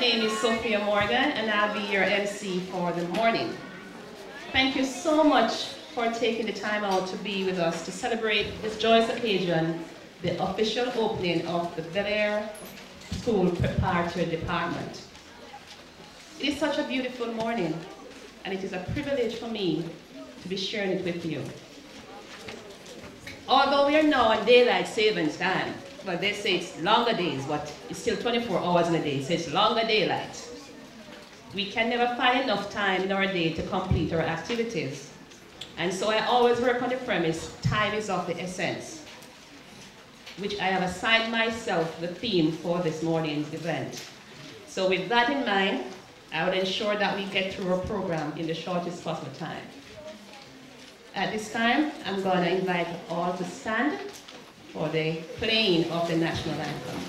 name is Sophia Morgan, and I'll be your MC for the morning. Thank you so much for taking the time out to be with us to celebrate this joyous occasion, the official opening of the Belair School Preparatory Department. It is such a beautiful morning, and it is a privilege for me to be sharing it with you. Although we are now on daylight savings time, but they say it's longer days, but it's still 24 hours in a day, so it's longer daylight. We can never find enough time in our day to complete our activities. And so I always work on the premise, time is of the essence, which I have assigned myself the theme for this morning's event. So with that in mind, I will ensure that we get through our program in the shortest possible time. At this time, I'm going to invite all to stand for the playing of the national anthem.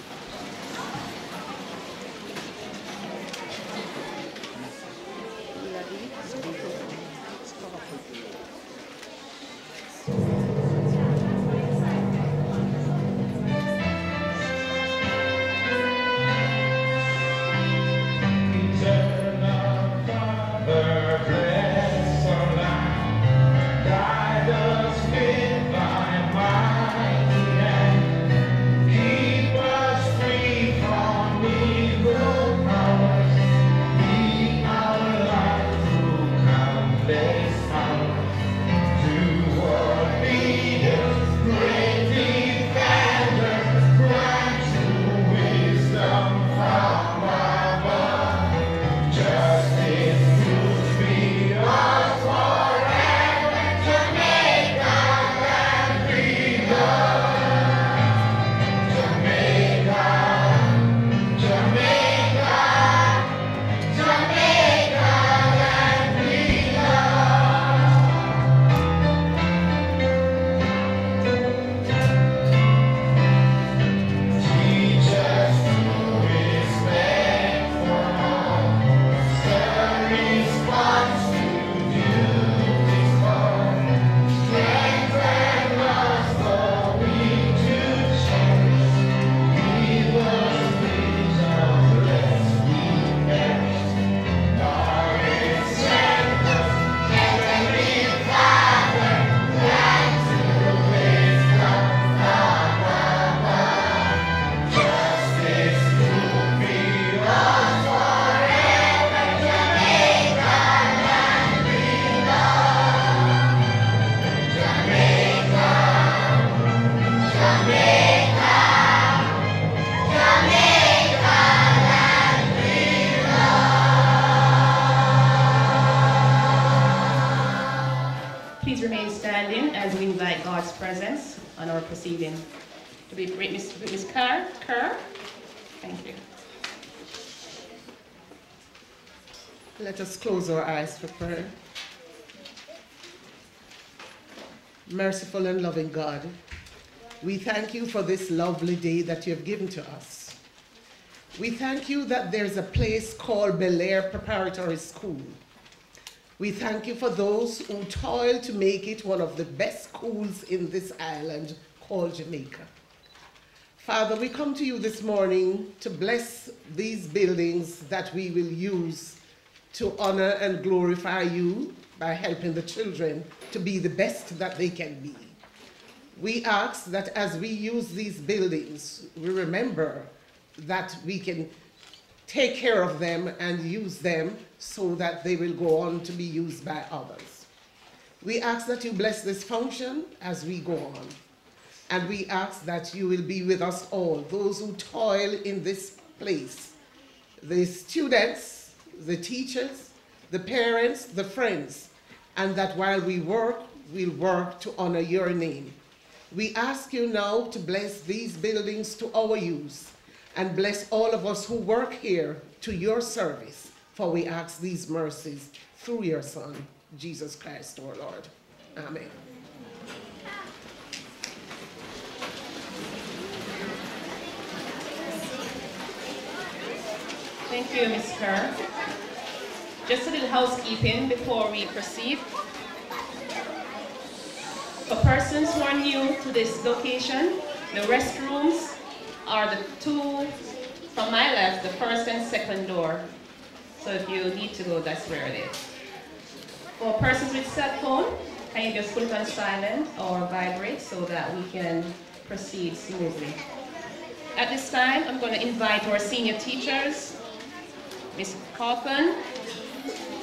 Please remain standing as we invite God's presence on our proceeding. To be great, Miss Kerr. Thank you. Let us close our eyes for prayer. Merciful and loving God, we thank you for this lovely day that you have given to us. We thank you that there's a place called Belair Preparatory School. We thank you for those who toil to make it one of the best schools in this island called Jamaica. Father, we come to you this morning to bless these buildings that we will use to honor and glorify you by helping the children to be the best that they can be. We ask that as we use these buildings, we remember that we can take care of them and use them so that they will go on to be used by others. We ask that you bless this function as we go on. And we ask that you will be with us all, those who toil in this place, the students, the teachers, the parents, the friends, and that while we work, we'll work to honor your name. We ask you now to bless these buildings to our use and bless all of us who work here to your service, for we ask these mercies through your Son, Jesus Christ our Lord. Amen. Thank you, Ms. Kerr. Just a little housekeeping before we proceed. For persons who are new to this location, the restrooms are the two From my left, the first and second door. So if you need to go, that's where it is. For persons with cell phone, can you just put it on silent or vibrate so that we can proceed smoothly. At this time, I'm going to invite our senior teachers, Ms. Coffin,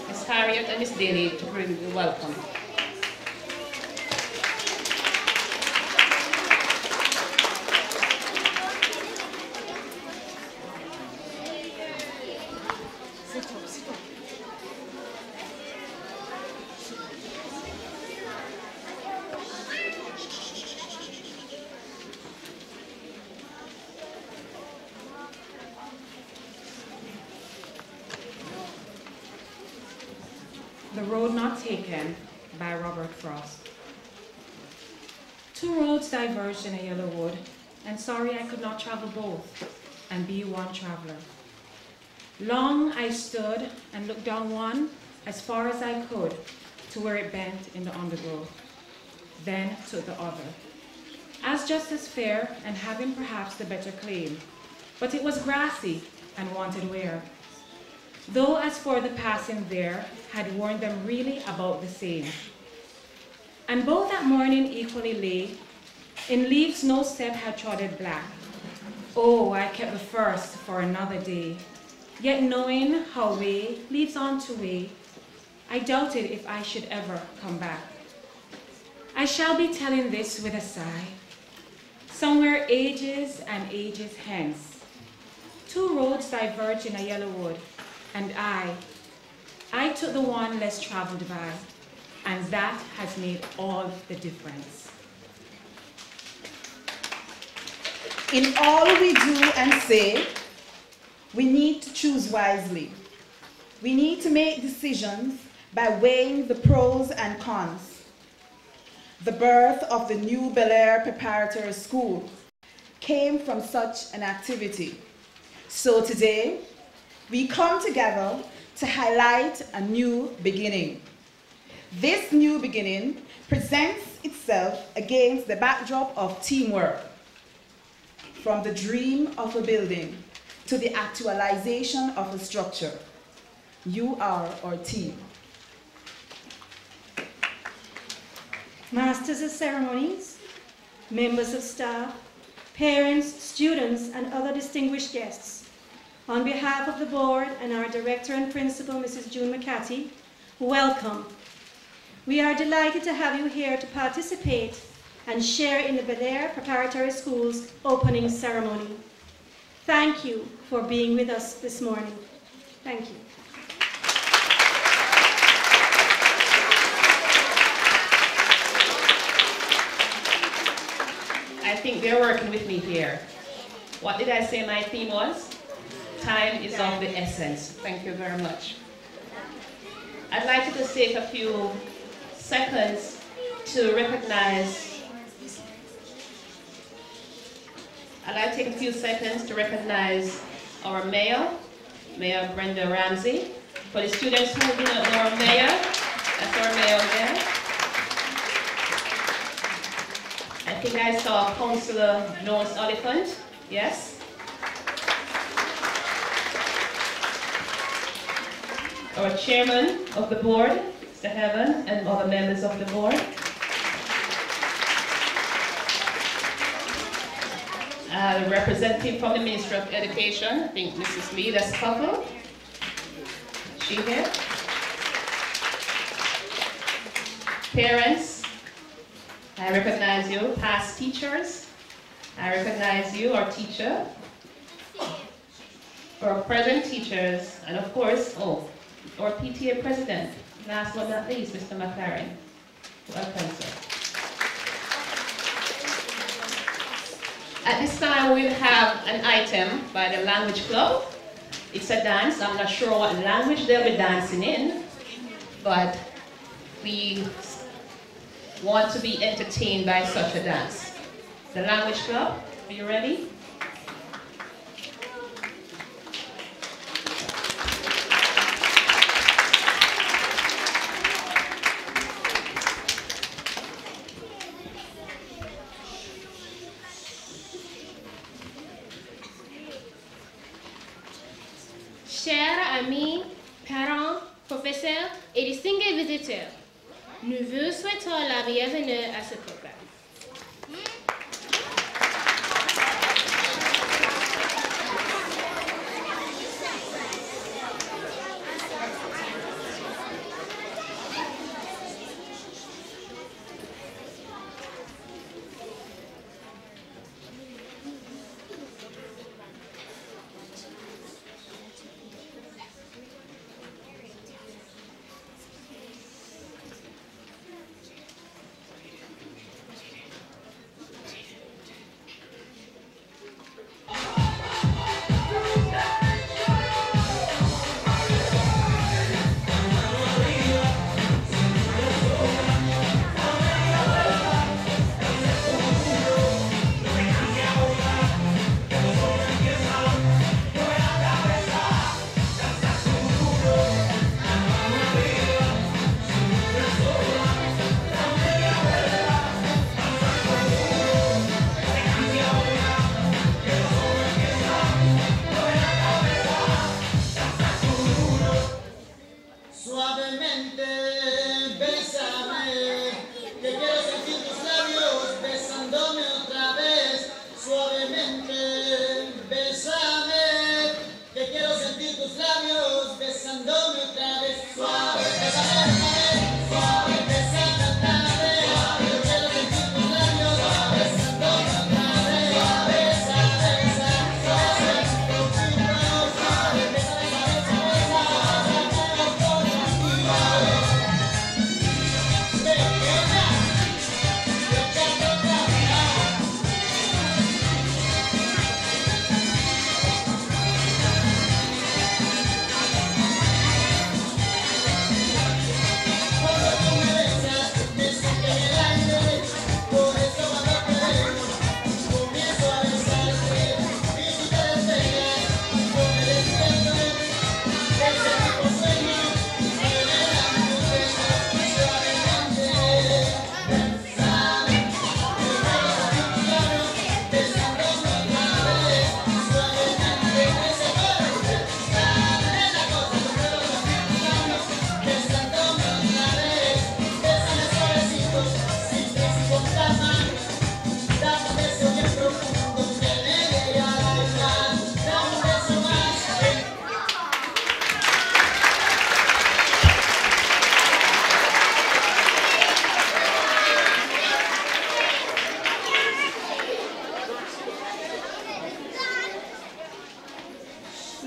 Ms. Harriet, and Ms. Daly to bring the welcome. The Road Not Taken by Robert Frost. Two roads diverged in a yellow wood, and sorry I could not travel both and be one traveler. Long I stood and looked down one as far as I could to where it bent in the undergrowth, then took the other, as just as fair and having perhaps the better claim, but it was grassy and wanted wear. Though as for the passing there, had worn them really about the same. And both that morning equally lay, in leaves no step had trodden black. Oh, I kept the first for another day, yet knowing how way leads on to way, I doubted if I should ever come back. I shall be telling this with a sigh, somewhere ages and ages hence. Two roads diverged in a yellow wood, and I took the one less traveled by, and that has made all the difference. In all we do and say, we need to choose wisely. We need to make decisions by weighing the pros and cons. The birth of the new Belair Preparatory School came from such an activity. So today, we come together to highlight a new beginning. This new beginning presents itself against the backdrop of teamwork. From the dream of a building to the actualization of a structure, you are our team. Masters of ceremonies, members of staff, parents, students, and other distinguished guests, on behalf of the board and our director and principal, Mrs. June McCarthy, welcome. We are delighted to have you here to participate and share in the Belair Preparatory School's opening ceremony. Thank you for being with us this morning. Thank you. I think they're working with me here. What did I say my theme was? Time is of the essence. Thank you very much. I'd like to just take a few seconds to recognize our mayor, Mayor Brenda Ramsey. For the students who do not know our mayor, that's our mayor there. I think I saw Councillor Jones Oliphant, yes? Our chairman of the board, Mr. Heaven, and other members of the board. The representative from the Ministry of Education, I think Mrs. Lee, that's couple. She here. Parents, I recognize you. Past teachers, I recognize you, our teacher. Our present teachers, and of course, our PTA president, last but not least, Mr. McLaren. Welcome, sir. At this time, we'll have an item by the Language Club. It's a dance. I'm not sure what language they'll be dancing in, but we want to be entertained by such a dance. The Language Club, are you ready? chers amis, parents, professeurs et distingués visiteurs, nous vous souhaitons la bienvenue à ce programme.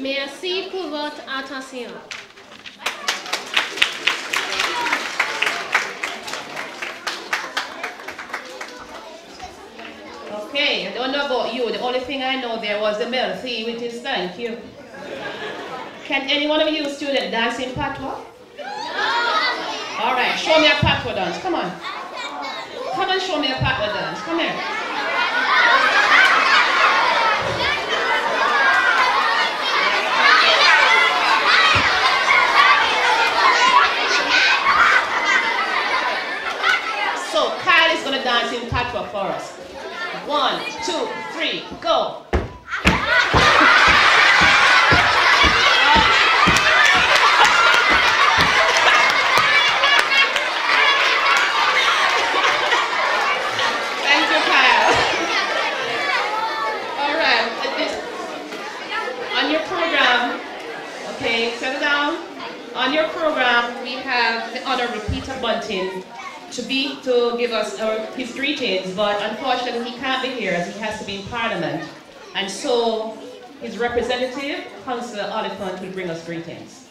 Merci pour votre attention. Okay, I don't know about you. The only thing I know there was the melody, which is thank you. Can any one of you students dance in patois? All right, show me a patois dance. Come on. Come and show me a patois dance. Come here. So Kyle is going to dance in patois for us. 1, 2, 3, go. Thank you, Kyle. All right. On your program, okay, settle down. On your program, we have the Honorable Peter Bunting to give us his greetings, but unfortunately he can't be here as he has to be in Parliament. And so his representative, Councillor Oliphant, will bring us greetings.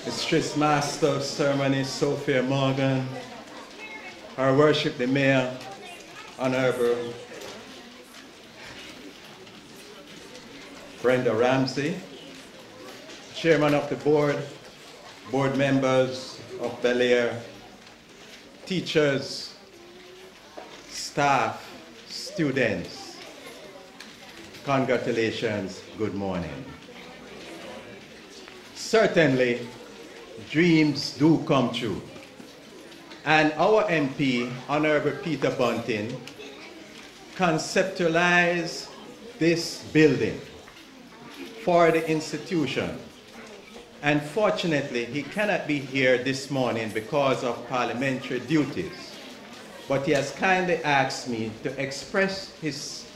Mistress Master of Ceremony Sophia Morgan, our worship the Mayor, Honorable Brenda Ramsey, Chairman of the Board, board members of Belair, teachers, staff, students, congratulations, good morning. Certainly, dreams do come true. And our MP, Honorable Peter Bunting, conceptualized this building for the institution. Unfortunately, he cannot be here this morning because of parliamentary duties, but he has kindly asked me to express his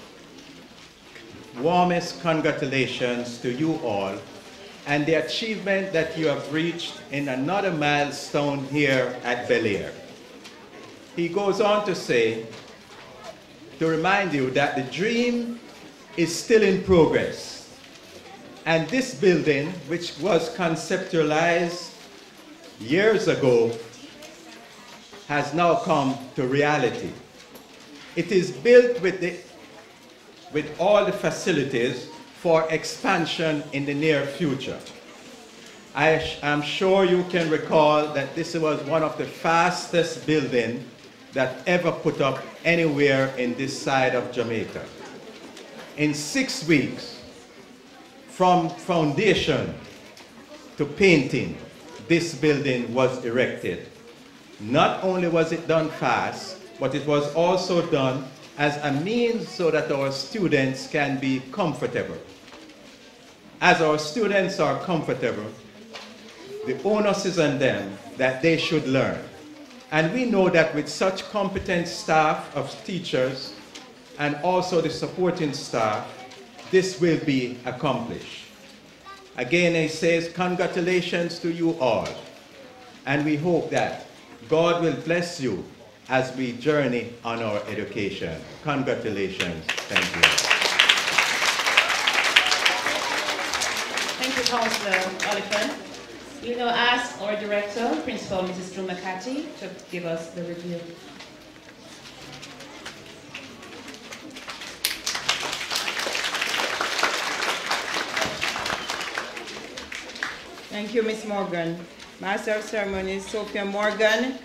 warmest congratulations to you all and the achievement that you have reached in another milestone here at Belair. He goes on to say, to remind you that the dream is still in progress. And this building, which was conceptualized years ago, has now come to reality. It is built with all the facilities for expansion in the near future. I am sure you can recall that this was one of the fastest buildings that ever put up anywhere in this side of Jamaica. In 6 weeks, from foundation to painting, this building was erected. Not only was it done fast, but it was also done as a means so that our students can be comfortable. As our students are comfortable, the onus is on them that they should learn. And we know that with such competent staff of teachers and also the supporting staff, this will be accomplished. Again, he says, congratulations to you all. And we hope that God will bless you as we journey on our education. Congratulations. Thank you. Thank you, Councillor Oliphant. We now ask our director, Principal Mrs. June McCarthy, to give us the review. Thank you, Ms. Morgan. Master of Ceremonies, Sophia Morgan,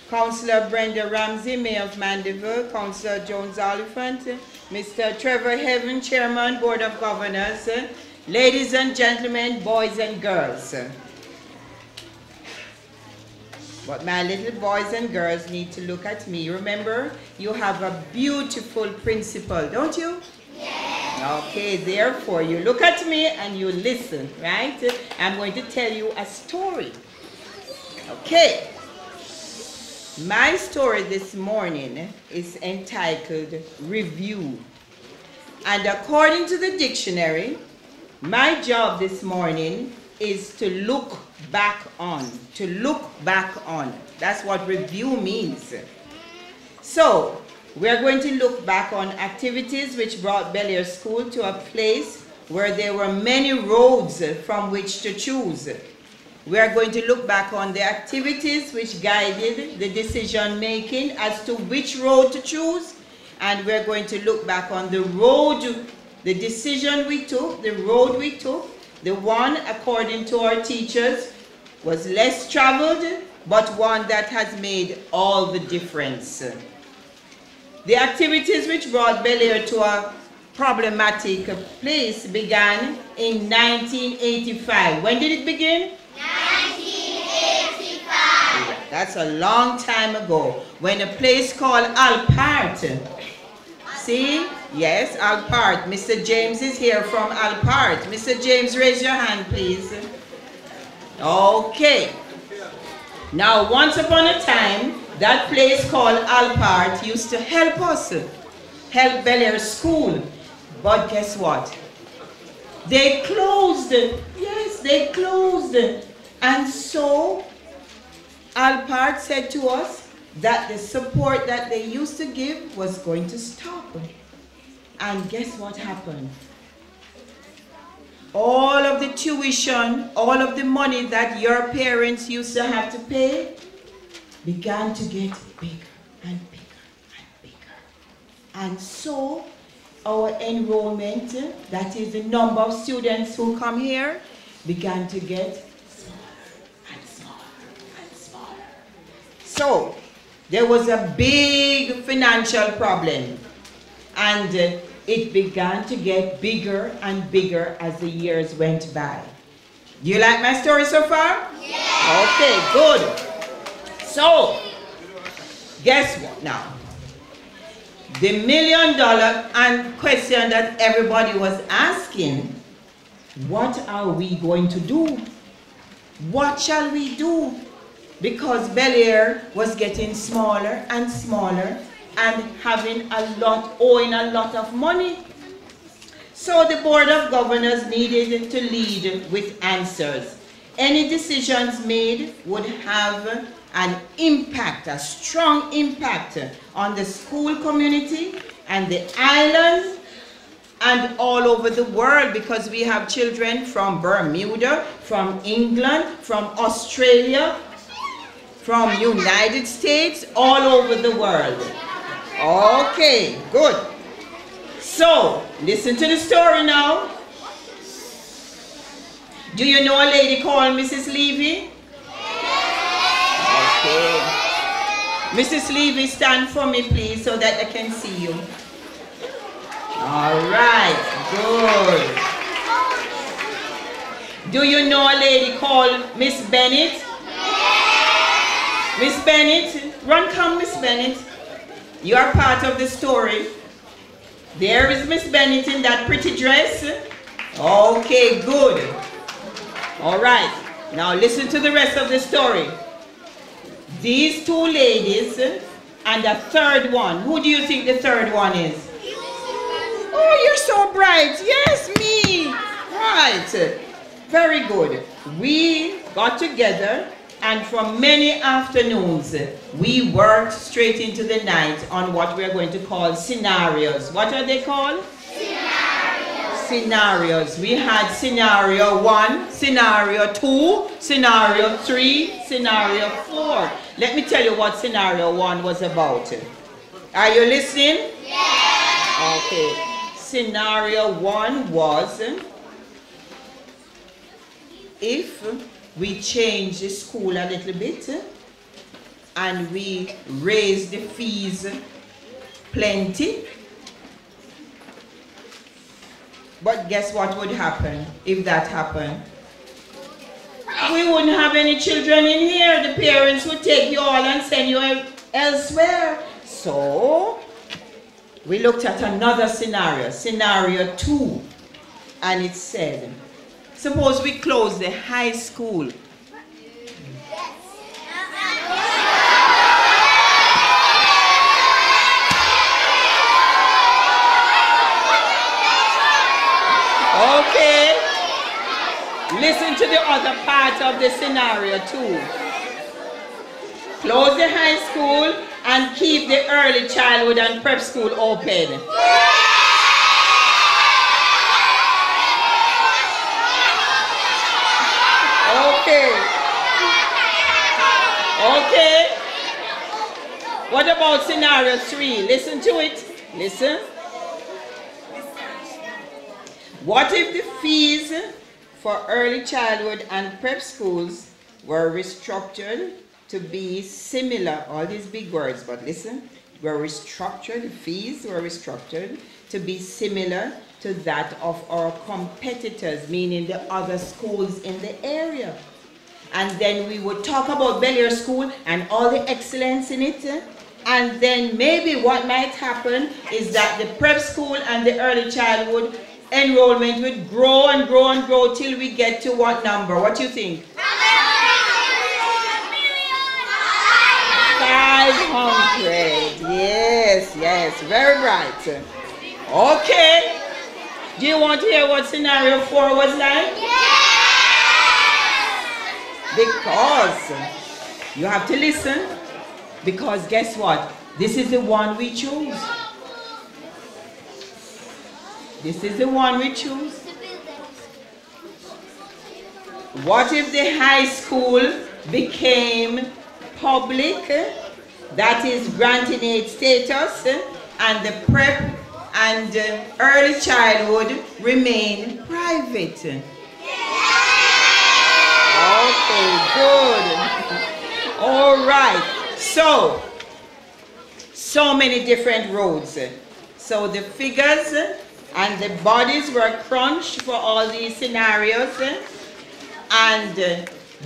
Councillor Brenda Ramsey, Mayor of Mandeville, Councillor Jones Oliphant, Mr. Trevor Heaven, Chairman, Board of Governors, ladies and gentlemen, boys and girls. But my little boys and girls need to look at me. Remember, you have a beautiful principal, don't you? Yes. Okay, therefore, you look at me and you listen, right? I'm going to tell you a story. Okay. My story this morning is entitled Review. And according to the dictionary, my job this morning is to look back on. To look back on. That's what review means. So, we're going to look back on activities which brought Belair School to a place where there were many roads from which to choose. We are going to look back on the activities which guided the decision making as to which road to choose, and we're going to look back on the road, the decision we took, the road we took, the one, according to our teachers, was less traveled, but one that has made all the difference. The activities which brought Belair to a problematic place began in 1985. When did it begin? 1985. That's a long time ago, when a place called Alpart. See? Yes, Alpart. Mr. James is here from Alpart. Mr. James, raise your hand, please. Okay. Now, once upon a time, that place called Alpart used to help us, help Belair School. But guess what? They closed. Yes, they closed. And so, Alpart said to us that the support that they used to give was going to stop. And guess what happened? All of the tuition, all of the money that your parents used to have to pay began to get bigger and bigger and bigger. And so our enrollment, that is the number of students who come here, began to get smaller and smaller and smaller. So there was a big financial problem. And it began to get bigger and bigger as the years went by. Do you like my story so far? Yeah. Okay, good. So, guess what now? The $1 million question that everybody was asking, what are we going to do? What shall we do? Because Belair was getting smaller and smaller and owing a lot of money. So the Board of Governors needed to lead with answers. Any decisions made would have an impact, a strong impact on the school community and the island and all over the world, because we have children from Bermuda, from England, from Australia, from United States, all over the world. Okay, good. So, listen to the story now. Do you know a lady called Mrs. Levy? Okay. Mrs. Levy, stand for me, please, so that I can see you. All right, good. Do you know a lady called Miss Bennett? Miss Bennett, run come, Miss Bennett. You are part of the story. There is Miss Bennett in that pretty dress. Okay, good. All right, now listen to the rest of the story. These two ladies and a third one. Who do you think the third one is? Oh, you're so bright. Yes, me. Right. Very good. We got together and for many afternoons we worked straight into the night on what we are going to call scenarios. What are they called? Scenarios. We had scenario 1, scenario 2, scenario 3, scenario 4. Let me tell you what scenario 1 was about. Are you listening? Yeah. Okay. Scenario 1 was if we change the school a little bit and we raise the fees plenty. But guess what would happen if that happened? We wouldn't have any children in here. The parents would take you all and send you elsewhere. So we looked at another scenario, scenario 2, and it said, suppose we close the high school. Okay, listen to the other part of the scenario 2. Close the high school and keep the early childhood and prep school open. Okay. Okay. What about scenario 3? Listen to it. Listen. What if the fees for early childhood and prep schools were restructured to be similar? All these big words, but listen. Were restructured, the fees were restructured to be similar to that of our competitors, meaning the other schools in the area. And then we would talk about Belair School and all the excellence in it. And then maybe what might happen is that the prep school and the early childhood enrollment would grow and grow and grow till we get to what number? What do you think? 500. Yes, yes, very bright. Okay. Do you want to hear what scenario 4 was like? Yes! Because you have to listen. Because guess what? This is the one we choose. This is the one we choose. What if the high school became public, that is granting aid status, and the prep and early childhood remain private? Okay, good. All right. So many different roads. So the figures and the bodies were crunched for all these scenarios, and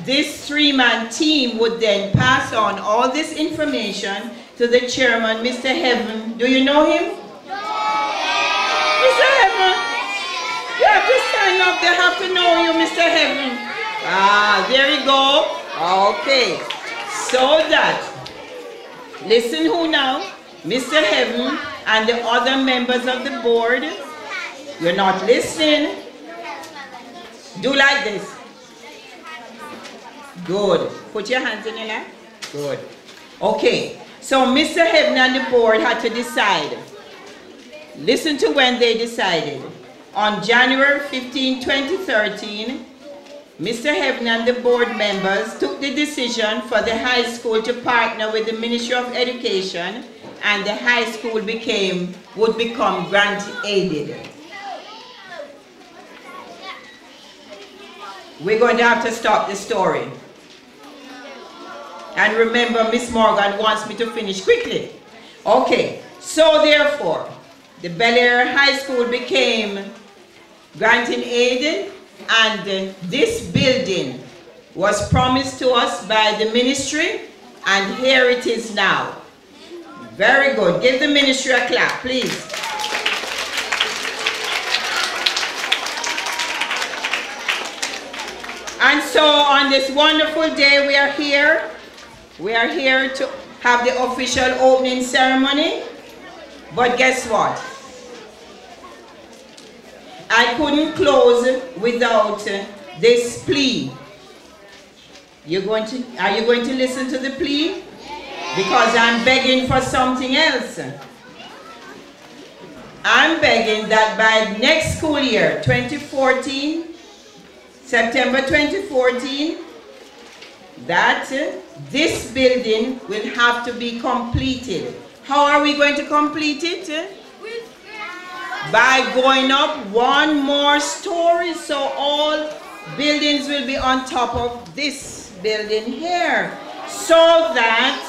this three-man team would then pass on all this information to the chairman, Mr. Heaven. Do you know him? Mr. Heaven? You have to stand up. They have to know you, Mr. Heaven. Ah, there you go. Okay. So that, listen who now? Mr. Heaven and the other members of the board. You're not listening. Do like this. Good. Put your hands in your lap. Good. Okay. So Mr. Heaven and the board had to decide. Listen to when they decided. On January 15, 2013, Mr. Heaven and the board members took the decision for the high school to partner with the Ministry of Education, and the high school would become grant-aided. We're going to have to stop the story. And remember, Miss Morgan wants me to finish quickly. Okay, so therefore, the Belair High School became grant-aided, and this building was promised to us by the ministry, and here it is now. Very good. Give the ministry a clap, please. And so on this wonderful day we are here. We are here to have the official opening ceremony. But guess what? I couldn't close without this plea. Are you going to listen to the plea? Because I'm begging for something else. I'm begging that by next school year, 2014, September 2014, that this building will have to be completed. How are we going to complete it? By going up one more story, so all buildings will be on top of this building here, so that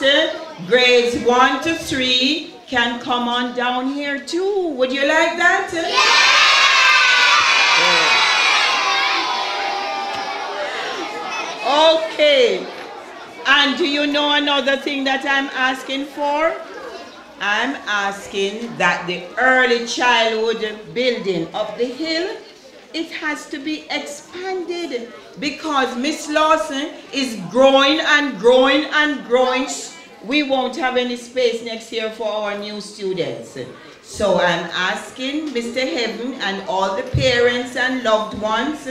grades 1 to 3 can come on down here too. Would you like that? Yeah. Okay. And do you know another thing that I'm asking for? I'm asking that the early childhood building up the hill, it has to be expanded, because Miss Lawson is growing and growing and growing. We won't have any space next year for our new students. So I'm asking Mr. Heaven and all the parents and loved ones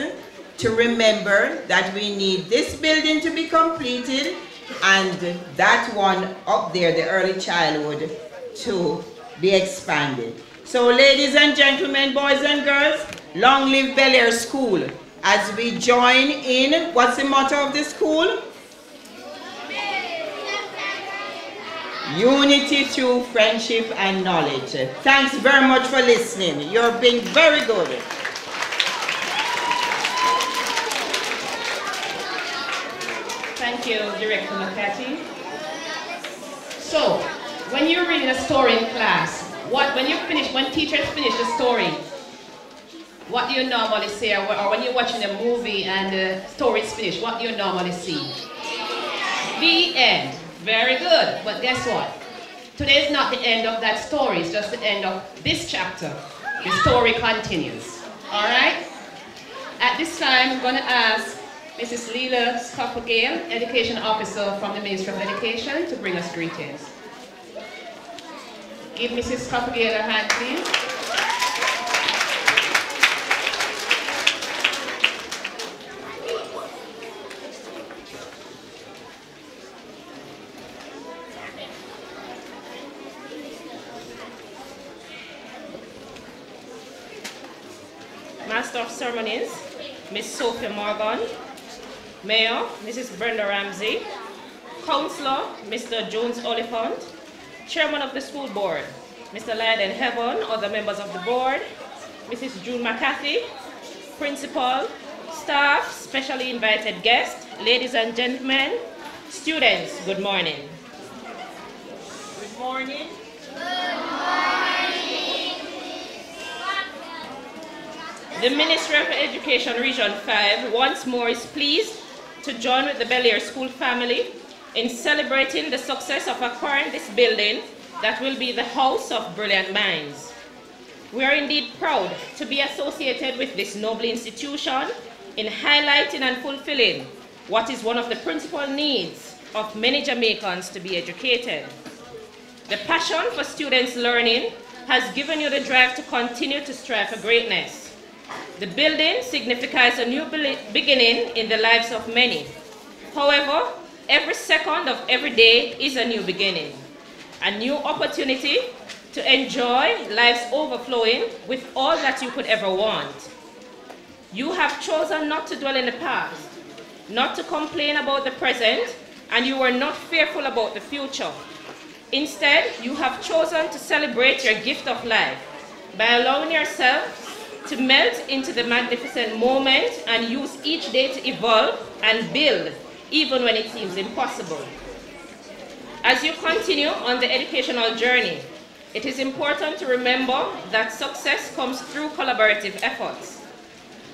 to remember that we need this building to be completed, and that one up there, the early childhood, to be expanded. So ladies and gentlemen, boys and girls, long live Belair School, as we join in, what's the motto of the school? Unity through friendship and knowledge. Thanks very much for listening. You're being very good. Thank you, Director McCarthy. So, when you're reading a story in class, when teachers finish the story, what do you normally say? Or when you're watching a movie and the story is finished, what do you normally see? The end. Very good. But guess what? Today is not the end of that story. It's just the end of this chapter. The story continues. All right? At this time, I'm going to ask Mrs. Leela Scoppergale, Education Officer from the Ministry of Education, to bring us greetings. Give Mrs. Scoppergale a hand, please. Master of Ceremonies, Miss Sophia Morgan, Mayor, Mrs. Brenda Ramsey, Councillor, Mr. Jones Oliphant, Chairman of the School Board, Mr. Lyden Heaven, other members of the board, Mrs. June McCarthy, Principal, staff, specially invited guests, ladies and gentlemen, students, good morning. Good morning. Good morning. The Ministry of Education Region 5 once more is pleased to join with the Belair School family in celebrating the success of acquiring this building that will be the house of brilliant minds. We are indeed proud to be associated with this noble institution in highlighting and fulfilling what is one of the principal needs of many Jamaicans to be educated. The passion for students' learning has given you the drive to continue to strive for greatness. The building signifies a new beginning in the lives of many. However, every second of every day is a new beginning, a new opportunity to enjoy life's overflowing with all that you could ever want. You have chosen not to dwell in the past, not to complain about the present, and you are not fearful about the future. Instead, you have chosen to celebrate your gift of life by allowing yourself to melt into the magnificent moment and use each day to evolve and build, even when it seems impossible. As you continue on the educational journey, it is important to remember that success comes through collaborative efforts.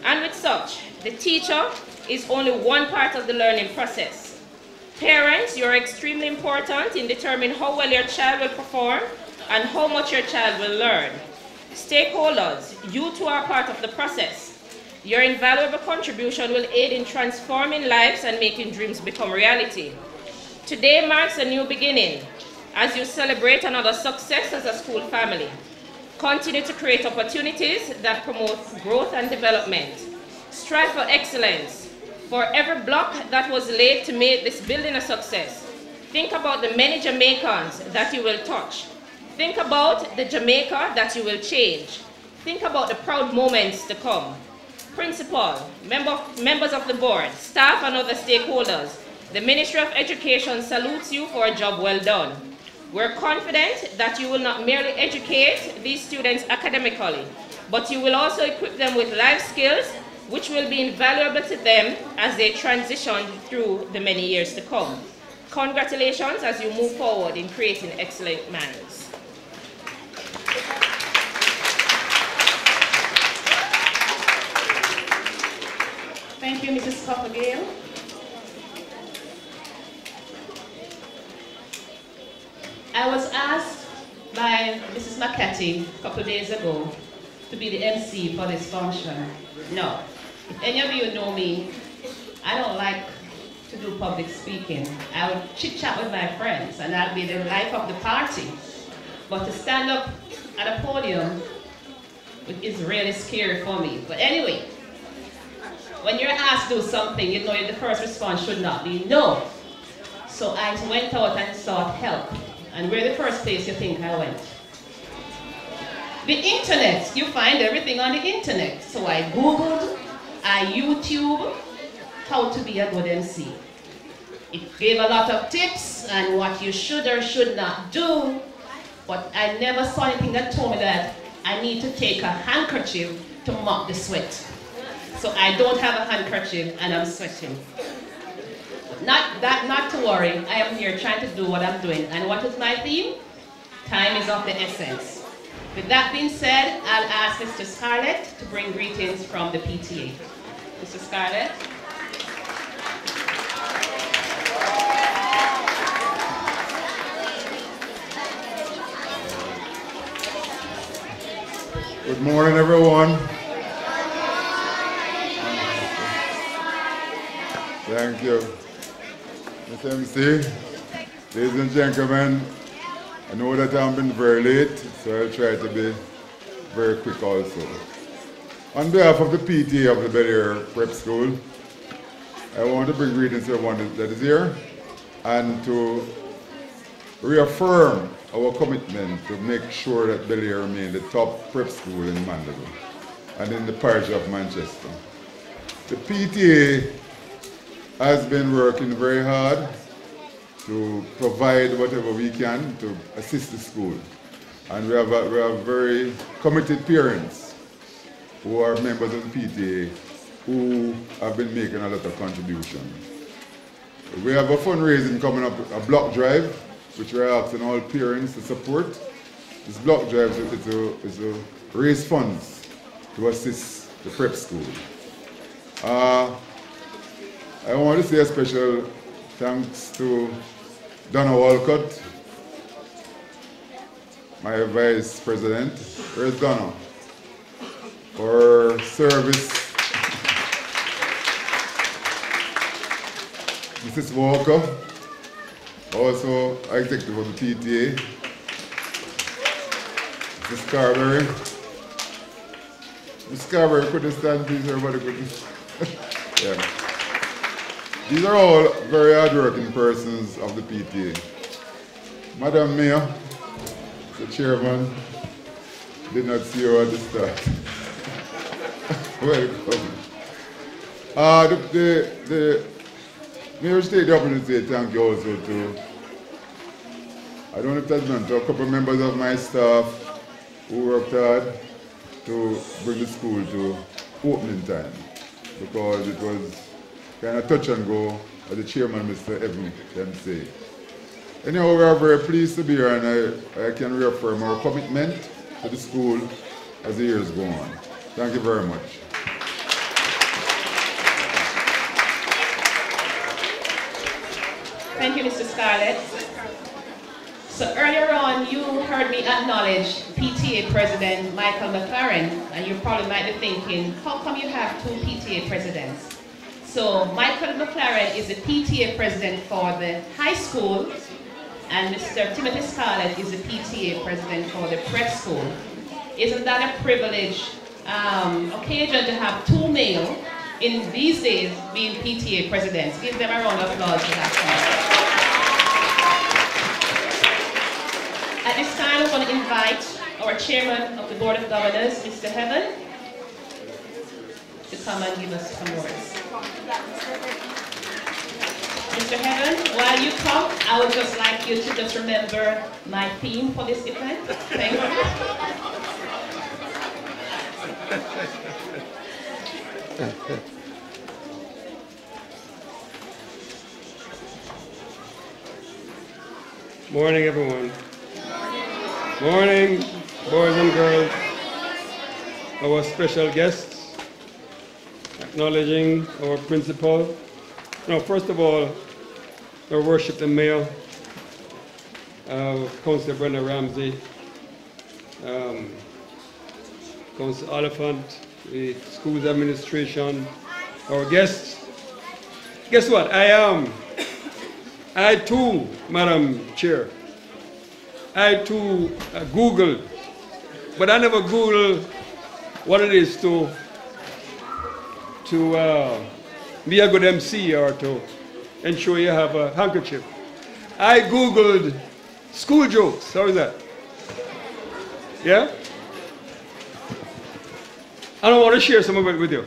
And with such, the teacher is only one part of the learning process. Parents, you are extremely important in determining how well your child will perform and how much your child will learn. Stakeholders, you too are part of the process. Your invaluable contribution will aid in transforming lives and making dreams become reality. Today marks a new beginning as you celebrate another success as a school family. Continue to create opportunities that promote growth and development. Strive for excellence. For every block that was laid to make this building a success, think about the many Jamaicans that you will touch. Think about the Jamaica that you will change. Think about the proud moments to come. Principal, members of the board, staff and other stakeholders, the Ministry of Education salutes you for a job well done. We're confident that you will not merely educate these students academically, but you will also equip them with life skills which will be invaluable to them as they transition through the many years to come. Congratulations as you move forward in creating excellent minds. Thank you, Mrs. Coppergale. I was asked by Mrs. McCarthy a couple of days ago to be the MC for this function. No, if any of you know me, I don't like to do public speaking. I would chit-chat with my friends and I'd be the life of the party. But to stand up at a podium is really scary for me. But anyway, when you're asked to do something, you know the first response should not be no. So I went out and sought help. And where the first place you think I went? The internet. You find everything on the internet. So I Googled, I YouTube how to be a good MC. It gave a lot of tips and what you should or should not do, but I never saw anything that told me that I need to take a handkerchief to mop the sweat. So I don't have a handkerchief and I'm sweating. Not to worry, I am here trying to do what I'm doing. And what is my theme? Time is of the essence. With that being said, I'll ask Mr. Scarlett to bring greetings from the PTA. Mr. Scarlett. Good morning, everyone. Thank you. Miss MC, ladies and gentlemen, I know that I've been very late, so I'll try to be very quick also. On behalf of the PTA of the Belair Prep School, I want to bring greetings to everyone that is here and to reaffirm our commitment to make sure that Belair remains the top prep school in Mandeville and in the parish of Manchester. The PTA has been working very hard to provide whatever we can to assist the school. And we have very committed parents who are members of the PTA who have been making a lot of contributions. We have a fundraising coming up, a block drive, which we're asking all parents to support. This block drive is to raise funds to assist the prep school. I want to say a special thanks to Donna Walcott, my vice president. Where's Donna? For service. Mrs. Walker, also executive of the PTA. Mrs. Carberry. Mrs. Carberry, couldn't stand, please, everybody couldn't. Yeah. These are all very hardworking persons of the PTA. Madam Mayor, the chairman, did not see you at the start. Welcome. The Mayor should take the opportunity to say thank you also to, I don't know if that's meant to a couple of members of my staff who worked hard to bring the school to opening time, because it was kind of touch and go, as the chairman, Mr. Evan, can say. Anyhow, we are very pleased to be here, and I can reaffirm our commitment to the school as the years go on. Thank you very much. Thank you, Mr. Scarlett. So earlier on, you heard me acknowledge PTA President Michael McLaren, and you probably might be thinking, how come you have two PTA presidents? So Michael McLaren is the PTA president for the high school, and Mr. Timothy Scarlett is the PTA president for the prep school. Isn't that a privilege occasion to have two male in these days being PTA presidents? Give them a round of applause for that. At this time, I'm going to invite our chairman of the Board of Governors, Mr. Heaven, to come and give us some words. Mr. Heaven, while you come, I would just like you to just remember my theme for this event. Thank you. Morning, everyone. Morning, boys and girls, our special guests, acknowledging our principal. Now, first of all, our worship the mayor, Councillor Brenda Ramsey, Councillor Oliphant, the school's administration, our guests. Guess what? I too, Madam Chair, I too Googled, but I never Googled what it is to be a good MC or to ensure you have a handkerchief. I Googled school jokes. How is that? Yeah? I don't want to share some of it with you.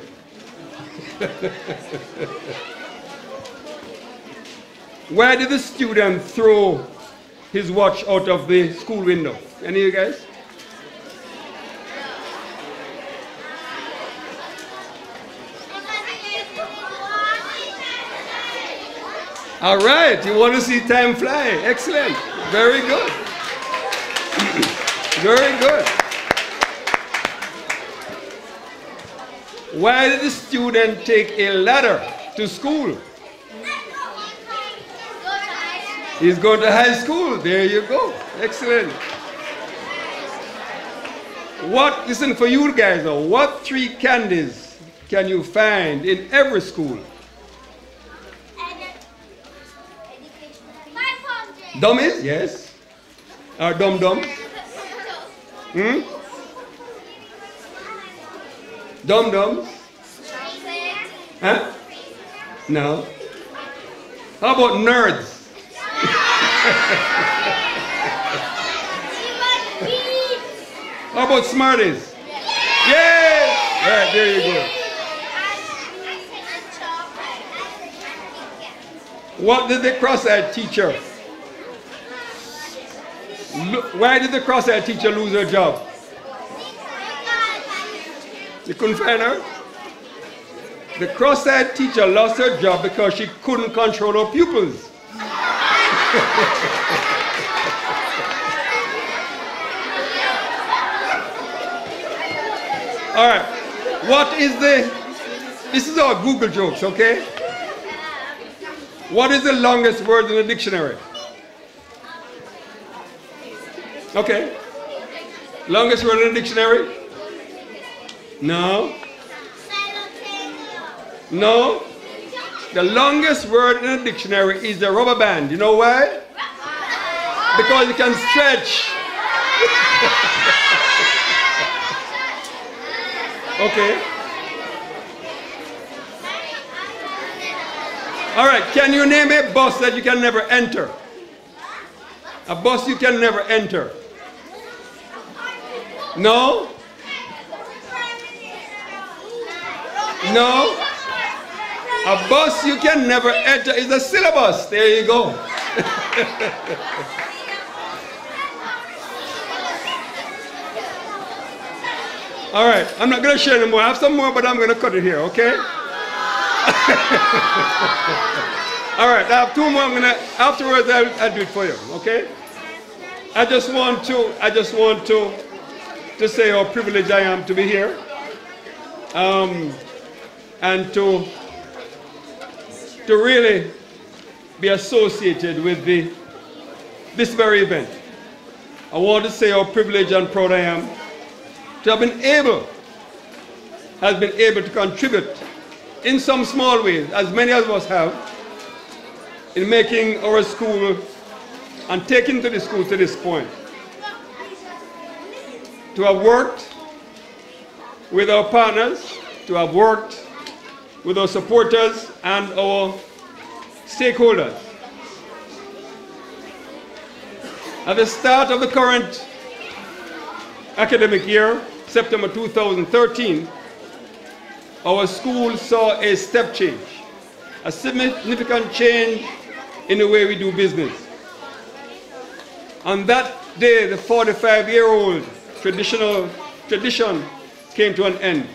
Where did the student throw his watch out of the school window? Any of you guys? All right, you want to see time fly. Excellent. Very good. Very good. Why did the student take a ladder to school? He's going to high school. There you go. Excellent. Listen for you guys now, what three candies can you find in every school? Dummies? Yes. Or dum-dums? Hmm? Dum-dums? Huh? No. How about nerds? How about smarties? Yeah! Right, there you go. What did the cross-eyed teacher? Why did the cross-eyed teacher lose her job? You couldn't find her? The cross-eyed teacher lost her job because she couldn't control her pupils. All right. What is the, this is all Google jokes, okay? What is the longest word in the dictionary? Okay. Longest word in the dictionary? No. No. The longest word in the dictionary is the rubber band. You know why? Because it can stretch. Okay. All right, can you name a bus that you can never enter? A bus you can never enter. No? No? A bus you can never enter is a syllabus. There you go. All right, I'm not going to share anymore. I have some more, but I'm going to cut it here, okay? All right, I have two more. I'm gonna, afterwards I'll do it for you, okay? I just want to say how privileged I am to be here, and to really be associated with this very event. I want to say how privileged and proud I am to have been able to contribute in some small ways, as many of us have, in making our school and taking the school to this point. To have worked with our partners, to have worked with our supporters and our stakeholders. At the start of the current academic year, September 2013, our school saw a step change, a significant change in the way we do business. On that day, the 45-year-old tradition came to an end.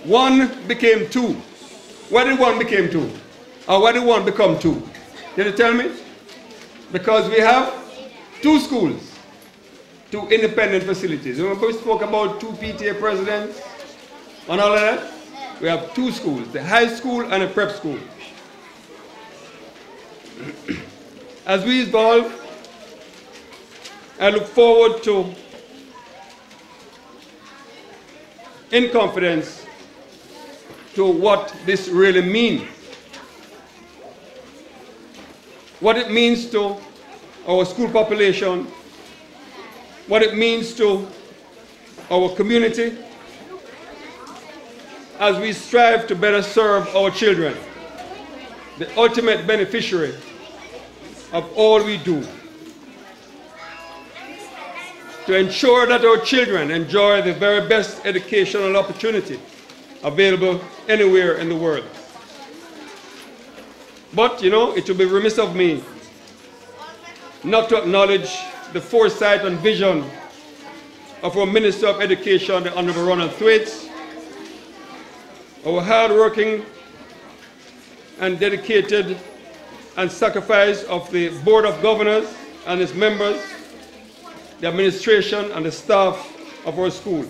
One became two. Why did one become two? Or why did one become two? Can you tell me? Because we have two schools, two independent facilities. Remember we spoke about two PTA presidents and all of that? We have two schools, the high school and a prep school. As we evolve, I look forward to, in confidence, to what this really means. What it means to our school population, what it means to our community, as we strive to better serve our children, the ultimate beneficiary of all we do, to ensure that our children enjoy the very best educational opportunity available anywhere in the world. But, you know, it would be remiss of me not to acknowledge the foresight and vision of our Minister of Education, the Honorable Ronald Thwaites, our hard-working and dedicated and sacrifice of the Board of Governors and its members, the administration and the staff of our school,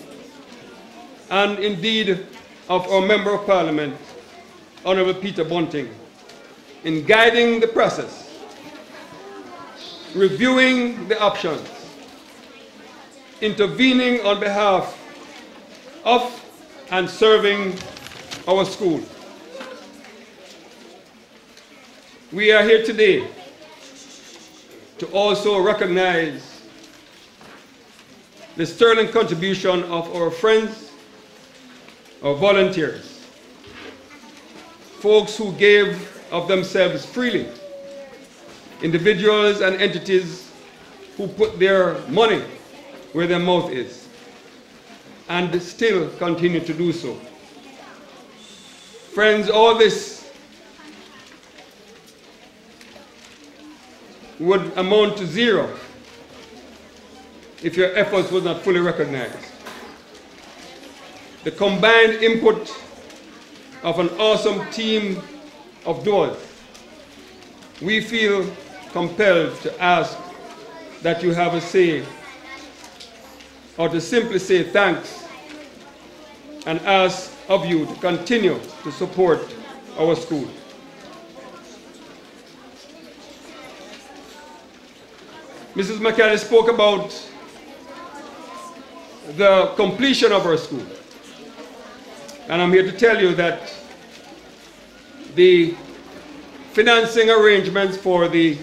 and indeed of our Member of Parliament, Honorable Peter Bunting, in guiding the process, reviewing the options, intervening on behalf of and serving our school. We are here today to also recognize the sterling contribution of our friends, our volunteers, folks who gave of themselves freely, individuals and entities who put their money where their mouth is and still continue to do so. Friends, all this would amount to zero if your efforts were not fully recognized. The combined input of an awesome team of doers, we feel compelled to ask that you have a say or to simply say thanks and ask of you to continue to support our school. Mrs. McCarty spoke about the completion of our school. And I'm here to tell you that the financing arrangements for the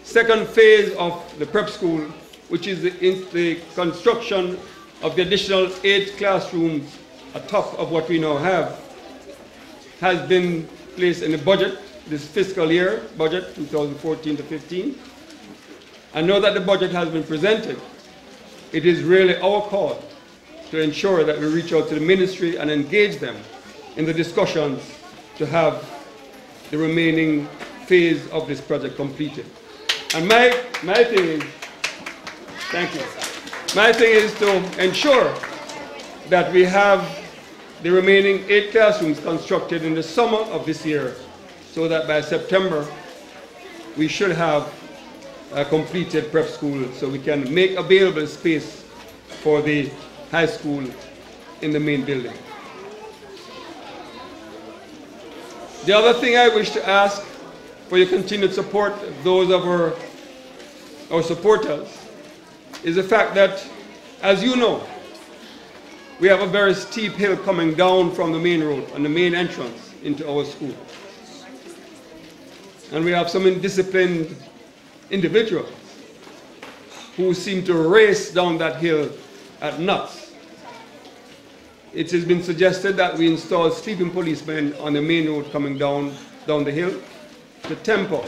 second phase of the prep school, which is the construction of the additional 8 classrooms atop of what we now have, has been placed in the budget, this fiscal year budget, 2014 to 15. I know that the budget has been presented. It is really our call to ensure that we reach out to the ministry and engage them in the discussions to have the remaining phase of this project completed. And my thing is, thank you. My thing is to ensure that we have the remaining 8 classrooms constructed in the summer of this year, so that by September we should have a completed prep school, so we can make available space for the high school in the main building. The other thing I wish to ask for your continued support, those of our supporters, is the fact that, as you know, we have a very steep hill coming down from the main road and the main entrance into our school. And we have some indisciplined individuals who seem to race down that hill at nuts. It has been suggested that we install sleeping policemen on the main road coming down the hill to temper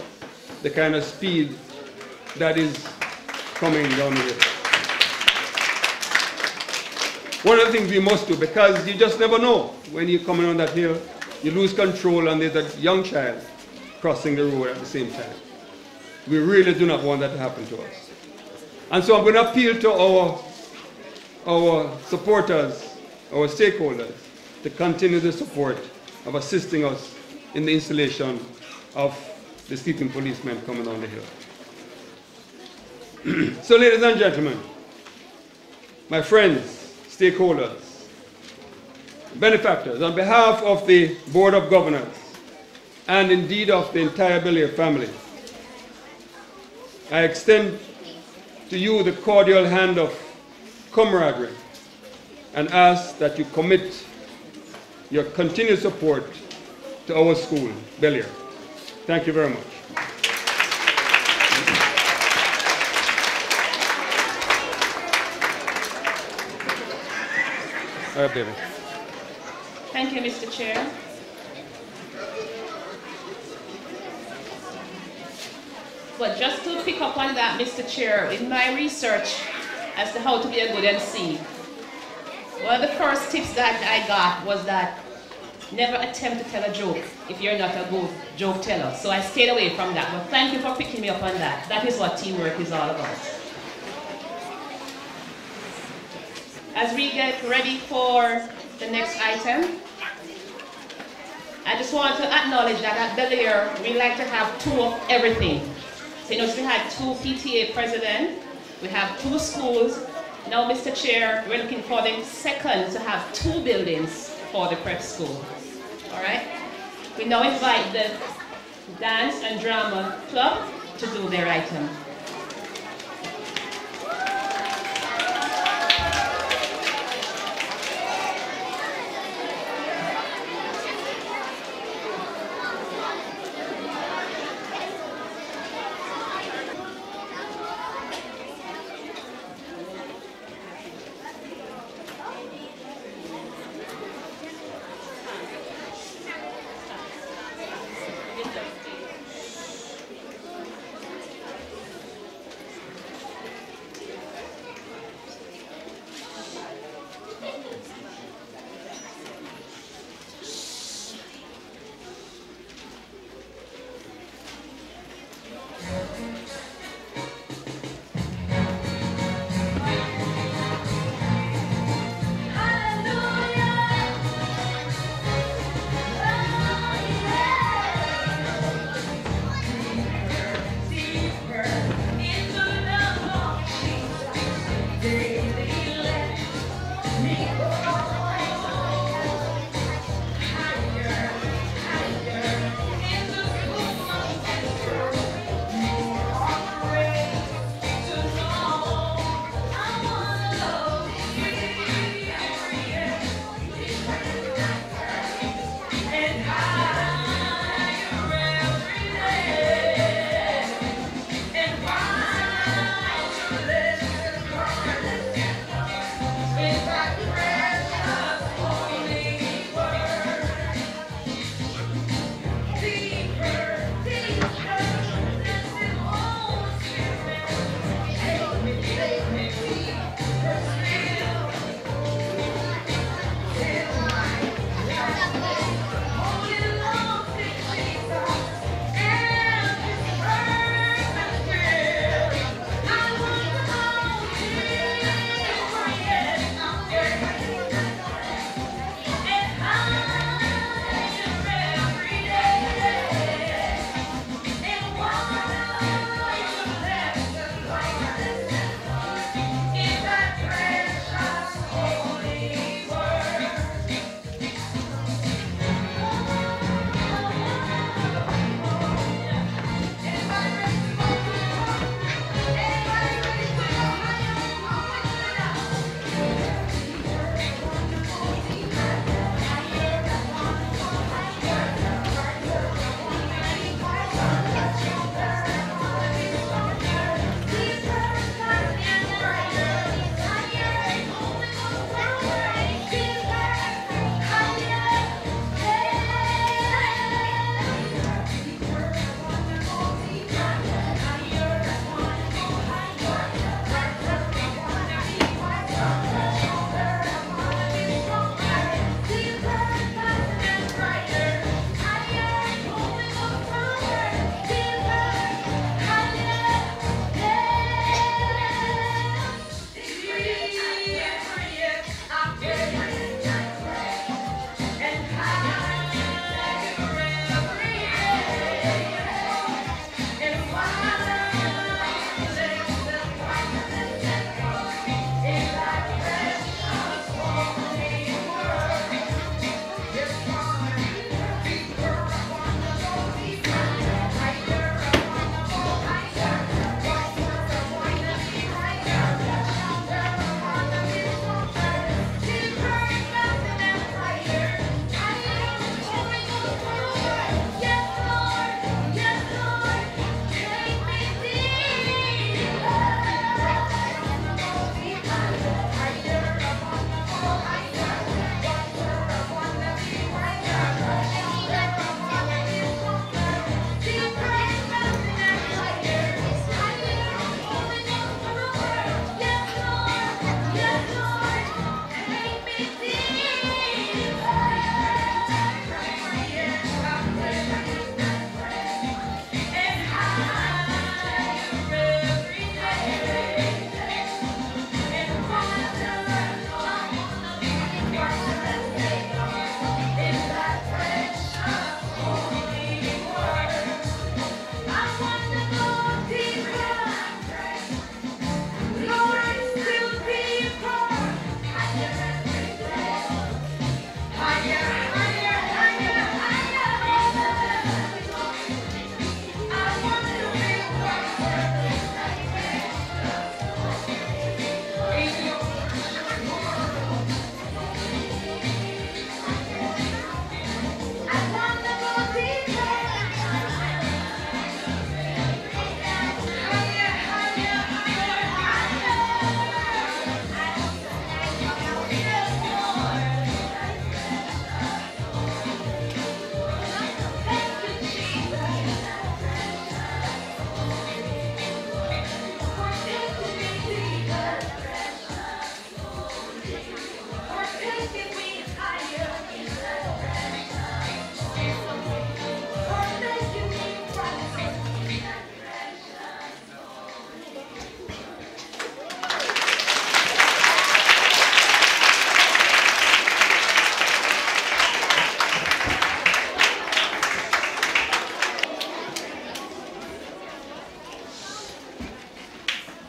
the kind of speed that is coming down the hill. One of the things we must do, because you just never know when you're coming on that hill, you lose control and there's a young child crossing the road at the same time. We really do not want that to happen to us. And so I'm going to appeal to our supporters, our stakeholders, to continue the support of assisting us in the installation of the sleeping policemen coming on the hill. So, ladies and gentlemen, my friends, stakeholders, benefactors, on behalf of the Board of Governors and indeed of the entire Belair family, I extend to you the cordial hand of camaraderie and ask that you commit your continued support to our school, Belair. Thank you very much. All right, baby. Thank you, Mr. Chair. But just to pick up on that, Mr. Chair, in my research as to how to be a good MC, one of the first tips that I got was that never attempt to tell a joke if you're not a good joke teller. So I stayed away from that. But thank you for picking me up on that. That is what teamwork is all about. As we get ready for the next item, I just want to acknowledge that at Belair, we like to have 2 of everything. So you notice we had 2 PTA presidents, we have 2 schools. Now, Mr. Chair, we're looking for the second to have 2 buildings for the prep school. All right? We now invite the Dance and Drama Club to do their item.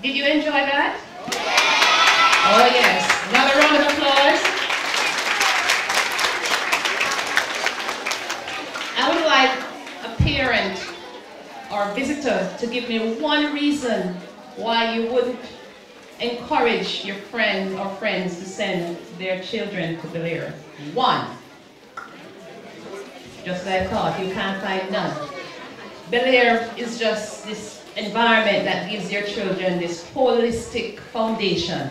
Did you enjoy that? Oh yes, another round of applause. I would like a parent or visitor to give me one reason why you wouldn't encourage your friend or friends to send their children to Belair. One. Just like I thought, you can't find none. Belair is just this environment that gives your children this holistic foundation.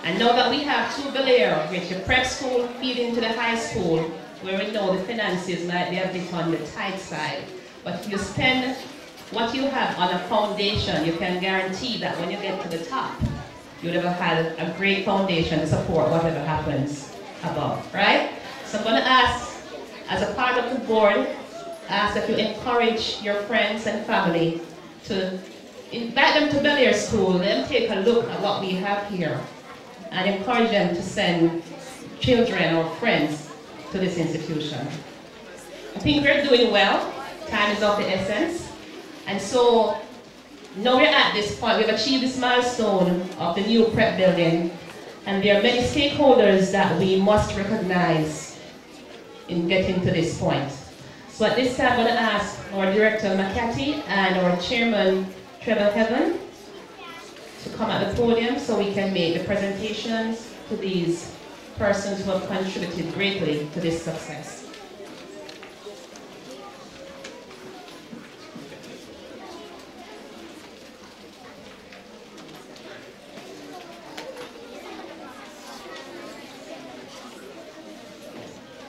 And now that we have two Belair, with the prep school feeding to the high school, where we know the finances might be a bit on the tight side, but if you spend what you have on a foundation, you can guarantee that when you get to the top, you'll have had a great foundation to support whatever happens above, right? So I'm going to ask, as a part of the board, ask that you encourage your friends and family to invite them to Belair School, let them take a look at what we have here, and encourage them to send children or friends to this institution. I think we're doing well. Time is of the essence. And so, now we're at this point. We've achieved this milestone of the new prep building, and there are many stakeholders that we must recognize in getting to this point. So at this time, I'm going to ask our Director McCarthy and our Chairman Trevor Heaven to come at the podium so we can make the presentations to these persons who have contributed greatly to this success.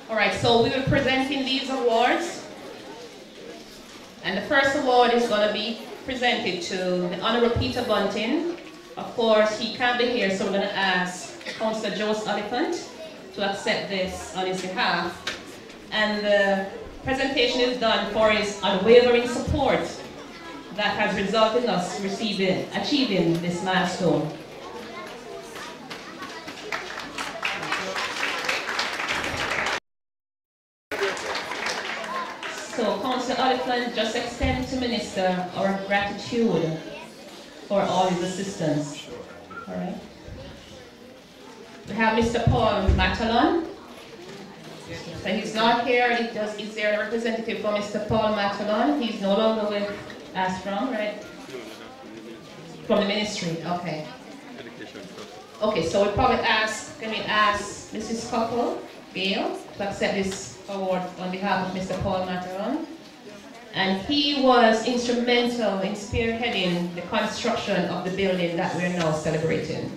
All right, so we will be presenting these awards. And the first award is going to be presented to the Honorable Peter Bunting. Of course, he can't be here, so we're going to ask Councillor Jose Oliphant to accept this on his behalf. And the presentation is done for his unwavering support that has resulted in us achieving this milestone. So, Councillor Oliphant, just extend to Minister our gratitude for all his assistance. All right. We have Mr. Paul Matalon. So he's not here. Is there a representative for Mr. Paul Matalon? He's no longer with Astrom, right? From the ministry. Okay. Okay. So we probably can we ask Mrs. Coppell Gale to accept this award on behalf of Mr. Paul Matalon. And he was instrumental in spearheading the construction of the building that we're now celebrating.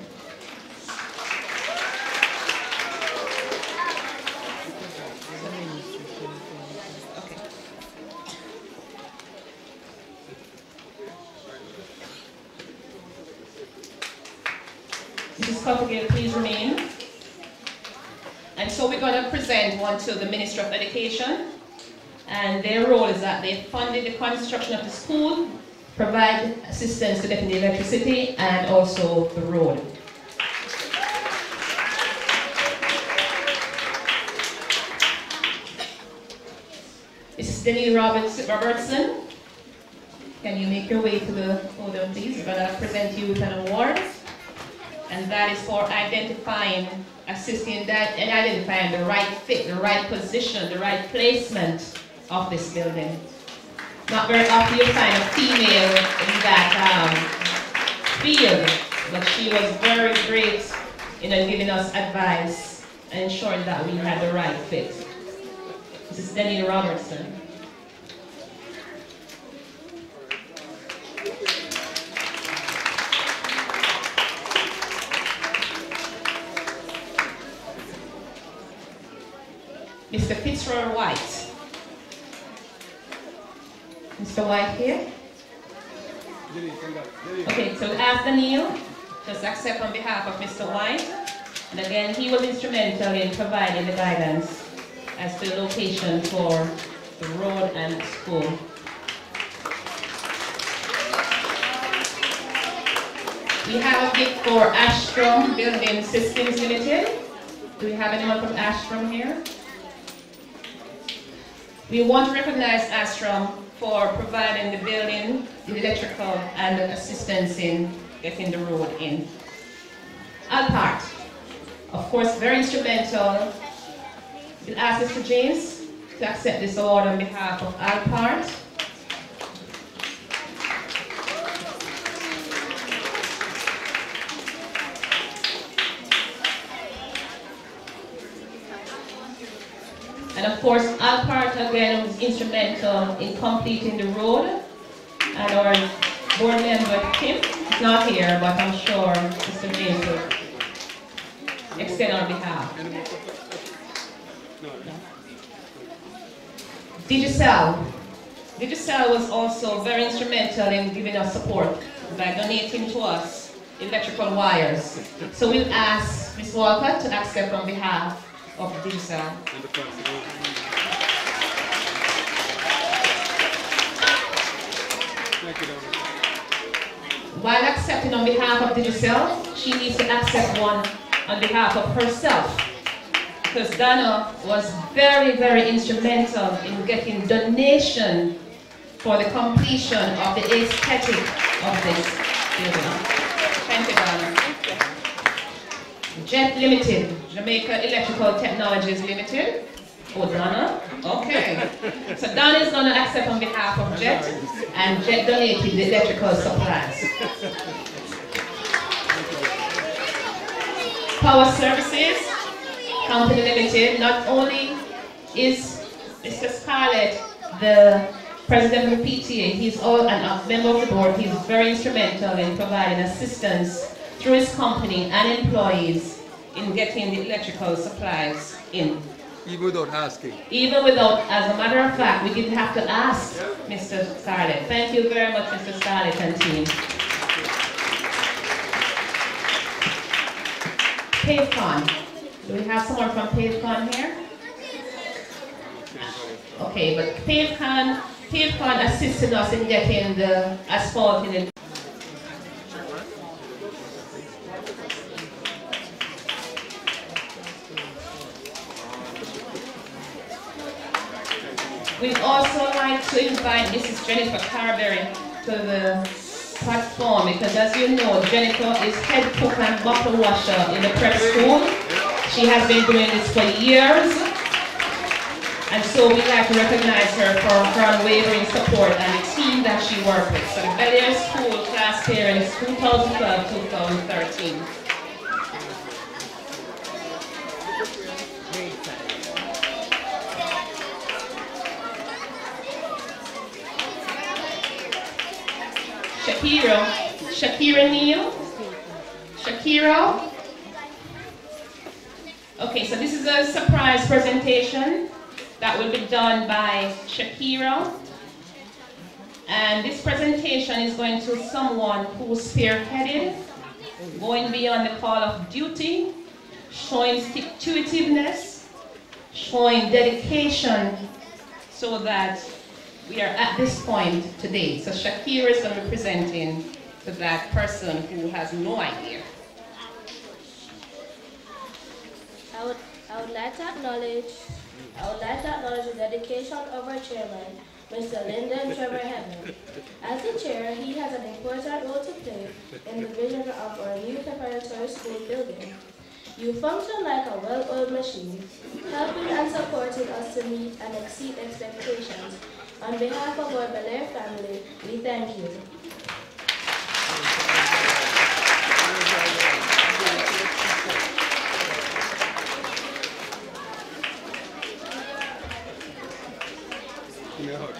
Mrs. Coppell, please remain. And so we're going to present one to the Minister of Education. And their role is that they funded the construction of the school, provide assistance to getting the electricity, and also the road. Mrs. Denise Robertson, can you make your way to the podium, please? We're going to present you with an award. And that is for assisting that and identifying the right fit, the right position, the right placement of this building. Not very often you find a female in that field, but she was very great in giving us advice and ensuring that we had the right fit. This is Denise Robertson. Mr. Fitzroy White. Mr. White here? Okay, so ask Daniel, just accept on behalf of Mr. White. And again, he was instrumental in providing the guidance as to the location for the road and the school. We have a gift for Astrom Building Systems Limited. Do we have anyone from Astrom here? We want to recognize Astrom for providing the building, the electrical, and the assistance in getting the road in. Alpart, of course, very instrumental. We'll ask Mr. James to accept this award on behalf of Alpart. And of course, Alpart again was instrumental in completing the road. And our board member, Kim, is not here, but I'm sure Mr. James will extend on behalf. Digicel. Digicel was also very instrumental in giving us support by donating to us electrical wires. So we'll ask Ms. Walker to accept on behalf of Digicel. While accepting on behalf of Digicel, she needs to accept one on behalf of herself. Because Donna was very, very instrumental in getting donation for the completion of the aesthetic of this building. Thank you, Donna. JET Limited, Jamaica Electrical Technologies Limited. Oh, Donna? Okay. So Donna is going to accept on behalf of JET, and JET donated the electrical supplies. Power Services Company Limited, not only is Mr. Scarlett the president of the PTA, he's a member of the board, he's very instrumental in providing assistance through his company and employees in getting the electrical supplies in. Even without asking. Even without, as a matter of fact, we didn't have to ask Mr. Scarlett. Thank you very much, Mr. Scarlett and team. PaveCon. Do we have someone from PaveCon here? Okay, but PaveCon assisted us in getting the asphalt in the We'd also like to invite Mrs. Jennifer Carberry to the platform because, as you know, Jennifer is head cook and bottle washer in the prep school. She has been doing this for years, and so we'd like to recognize her for her unwavering support and the team that she worked with. So the Belair School class period is 2012-2013. Shakira Neal. Shakira. Okay, so this is a surprise presentation that will be done by Shakira. And this presentation is going to someone who spearheaded, going beyond the call of duty, showing stick-to-itiveness, showing dedication, so that we are at this point today. So Shakira is going to be presenting to that person who has no idea. I would like to acknowledge the dedication of our chairman, Mr. Lyndon Trevor Heaven. As the chair, he has an important role to play in the vision of our new preparatory school building. You function like a well-oiled machine, helping and supporting us to meet and exceed expectations. On behalf of our Belair family, we thank you. Give me a hug.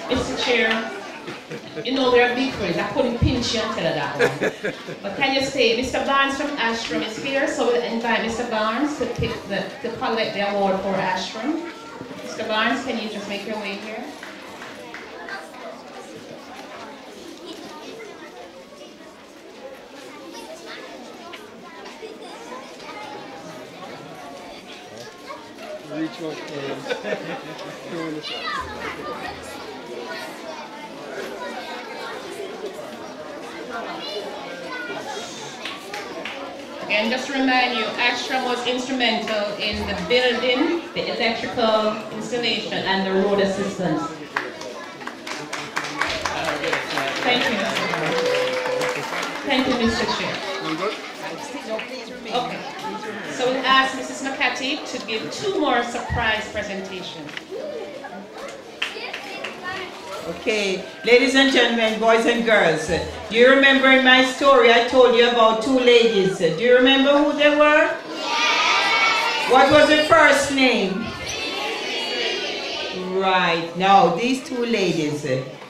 Mr. Chair, you know we're big friends. I couldn't pinch you and tell her that one. But can you say, Mr. Barnes from Ashram is here, so we'll invite Mr. Barnes to collect the award for Ashram. Mr. Barnes, can you just make your way here? Reach one. And just to remind you, Ashram was instrumental in the building, the electrical installation, and the road assistance. Thank you, Mr. Chair. Thank you, Mr. Chair. Okay. So we'll ask Mrs. McCarthy to give 2 more surprise presentations. Okay, ladies and gentlemen, boys and girls, do you remember in my story I told you about 2 ladies? Do you remember who they were? Yes. What was the first name? Right, now these 2 ladies,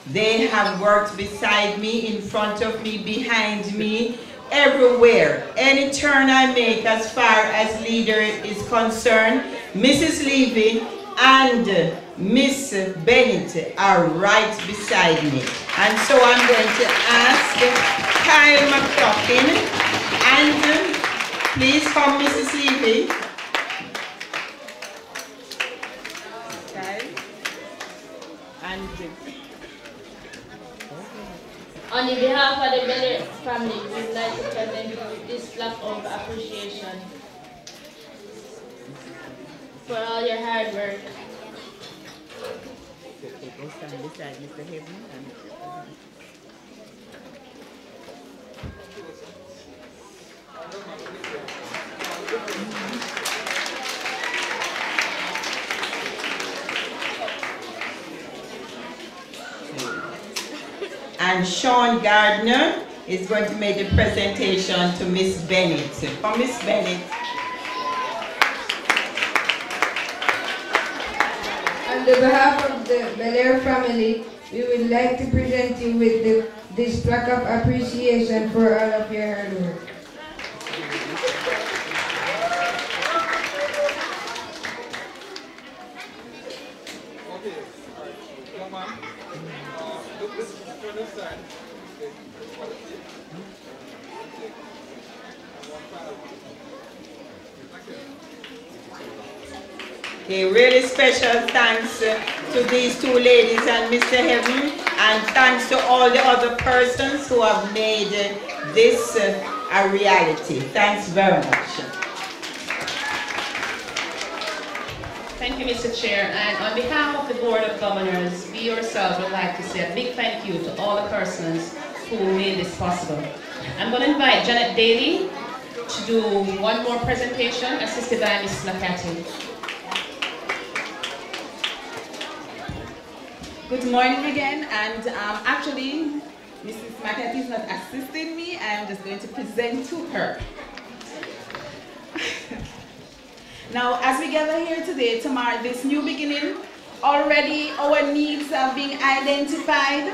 they have worked beside me, in front of me, behind me, everywhere. Any turn I make as far as leader is concerned, Mrs. Levy and Miss Bennett are right beside me. And so I'm going to ask Kyle McCloughan and please come Mrs. Levy. Kyle. And on the behalf of the Belair family, we would like to present you this plaque of appreciation for all your hard work. And Sean Gardner is going to make the presentation to Miss Bennett. For Miss Bennett. On behalf of the Belair family, we would like to present you with this plaque of appreciation for all of your hard work. Okay, really special thanks to these 2 ladies and Mr. Heaven, and thanks to all the other persons who have made this a reality. Thanks very much. Thank you, Mr. Chair. And on behalf of the Board of Governors, we yourselves would like to say a big thank you to all the persons who made this possible. I'm going to invite Janet Daly to do 1 more presentation, assisted by Ms. McCarthy. Good morning again, and actually, Mrs. McCarthy is not assisting me. I'm just going to present to her. Now, as we gather here today to mark this new beginning, already our needs have been identified,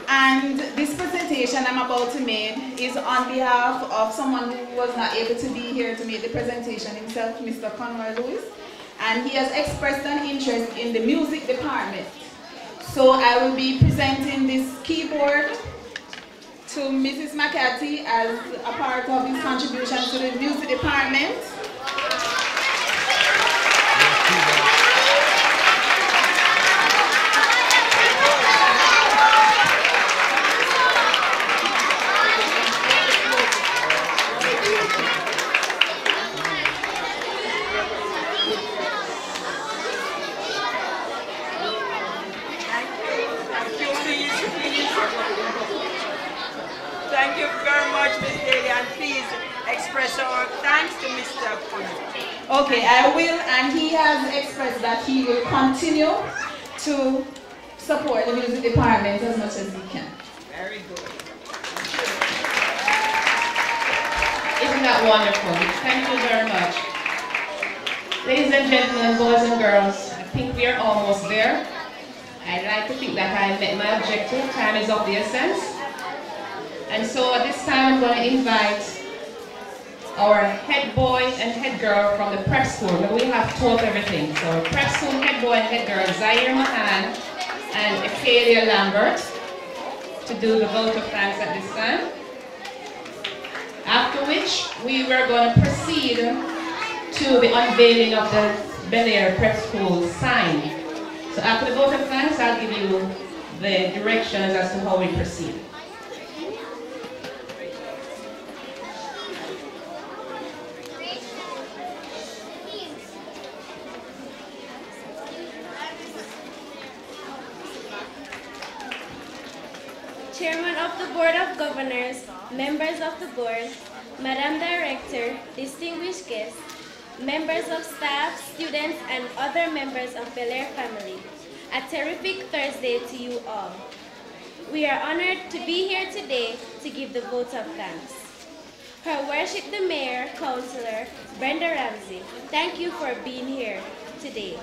and this presentation I'm about to make is on behalf of someone who was not able to be here to make the presentation himself, Mr. Conroy Lewis, and he has expressed an interest in the music department. So I will be presenting this keyboard to Mrs. McCarthy as a part of his contribution to the music department. Thank you very much, Ms. Daly, and please express our thanks to Mr. Kunz. Okay, I will, and he has expressed that he will continue to support the music department as much as he can. Very good. Isn't that wonderful? Thank you very much. Ladies and gentlemen, boys and girls, I think we are almost there. I'd like to think that I met my objective. Time is of the essence. And so at this time, I'm going to invite our head boy and head girl from the prep school. We have 2 of everything. So prep school head boy and head girl, Zaire Mahan and Ekelia Lambert, to do the vote of thanks at this time. After which, we were going to proceed to the unveiling of the Belair Prep School sign. So after the vote of thanks, I'll give you the directions as to how we proceed. of the Board of Governors, members of the board, Madam Director, distinguished guests, members of staff, students, and other members of Belair family, a terrific Thursday to you all. We are honored to be here today to give the vote of thanks. Her Worship the Mayor, Councillor Brenda Ramsey, thank you for being here today.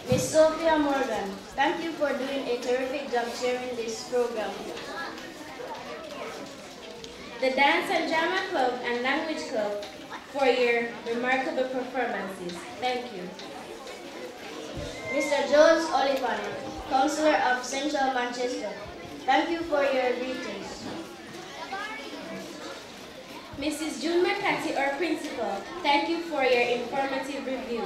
Miss Sophia Morgan, thank you for doing a terrific job chairing this program. The Dance and Drama Club and Language Club for your remarkable performances. Thank you. Mr. Jones Olipane, Councillor of Central Manchester, thank you for your greetings. Mrs. June McCarthy, our principal, thank you for your informative review.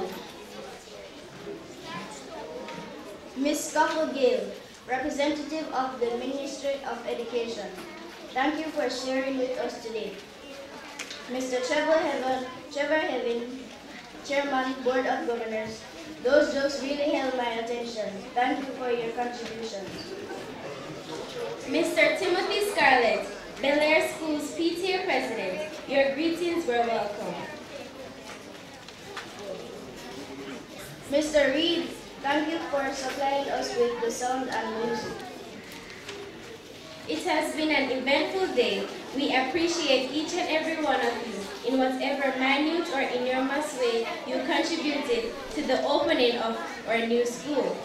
Ms. Cockle Gale, representative of the Ministry of Education, thank you for sharing with us today. Mr. Trevor Heaven, Chairman, Board of Governors, those jokes really held my attention. Thank you for your contributions. Mr. Timothy Scarlett, Belair School's PTA President, your greetings were welcome. Mr. Reed, thank you for supplying us with the sound and music. It has been an eventful day. We appreciate each and every one of you in whatever minute or enormous way you contributed to the opening of our new school.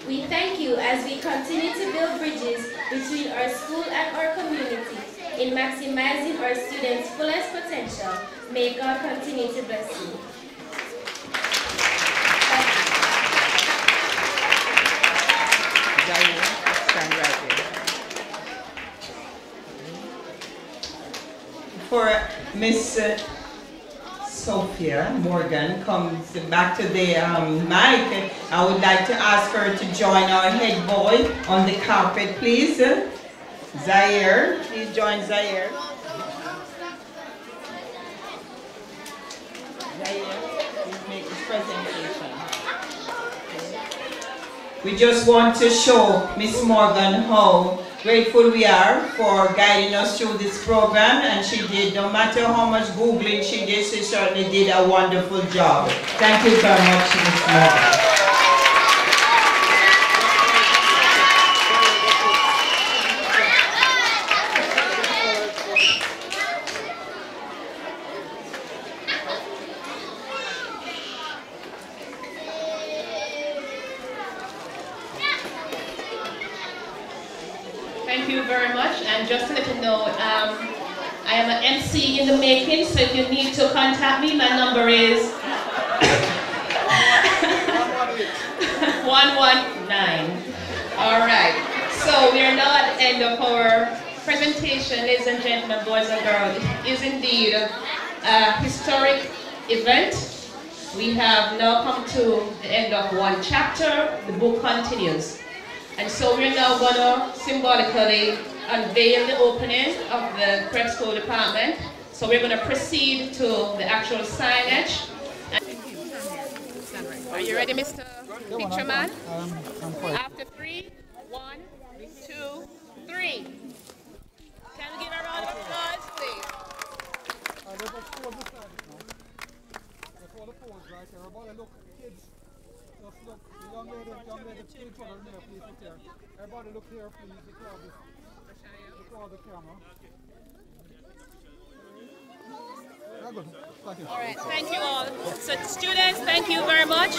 We thank you as we continue to build bridges between our school and our community in maximizing our students' fullest potential. May God continue to bless you. Stand right there. For Miss Sophia Morgan comes back to the mic, I would like to ask her to join our head boy on the carpet, please. Zaire, please join Zaire. Zaire, please make this presentation. We just want to show Miss Morgan how grateful we are for guiding us through this program, and she did, no matter how much Googling she did, she certainly did a wonderful job. Thank you very much, Miss Morgan. Thank you very much, and just to let you know, I am an MC in the making, so if you need to contact me, my number is 119. All right, so we are now at the end of our presentation, ladies and gentlemen, boys and girls. It is indeed a historic event. We have now come to the end of one chapter. The book continues. And so we're now going to symbolically unveil the opening of the prep school department. So we're going to proceed to the actual signage. Are you ready, Mr. Picture Man? After 3, 1, 2, 3. Can we give a round of applause, please? Look, the young lady, please look here. Everybody look here, please. Look at the camera. All right, thank you all. So students, thank you very much.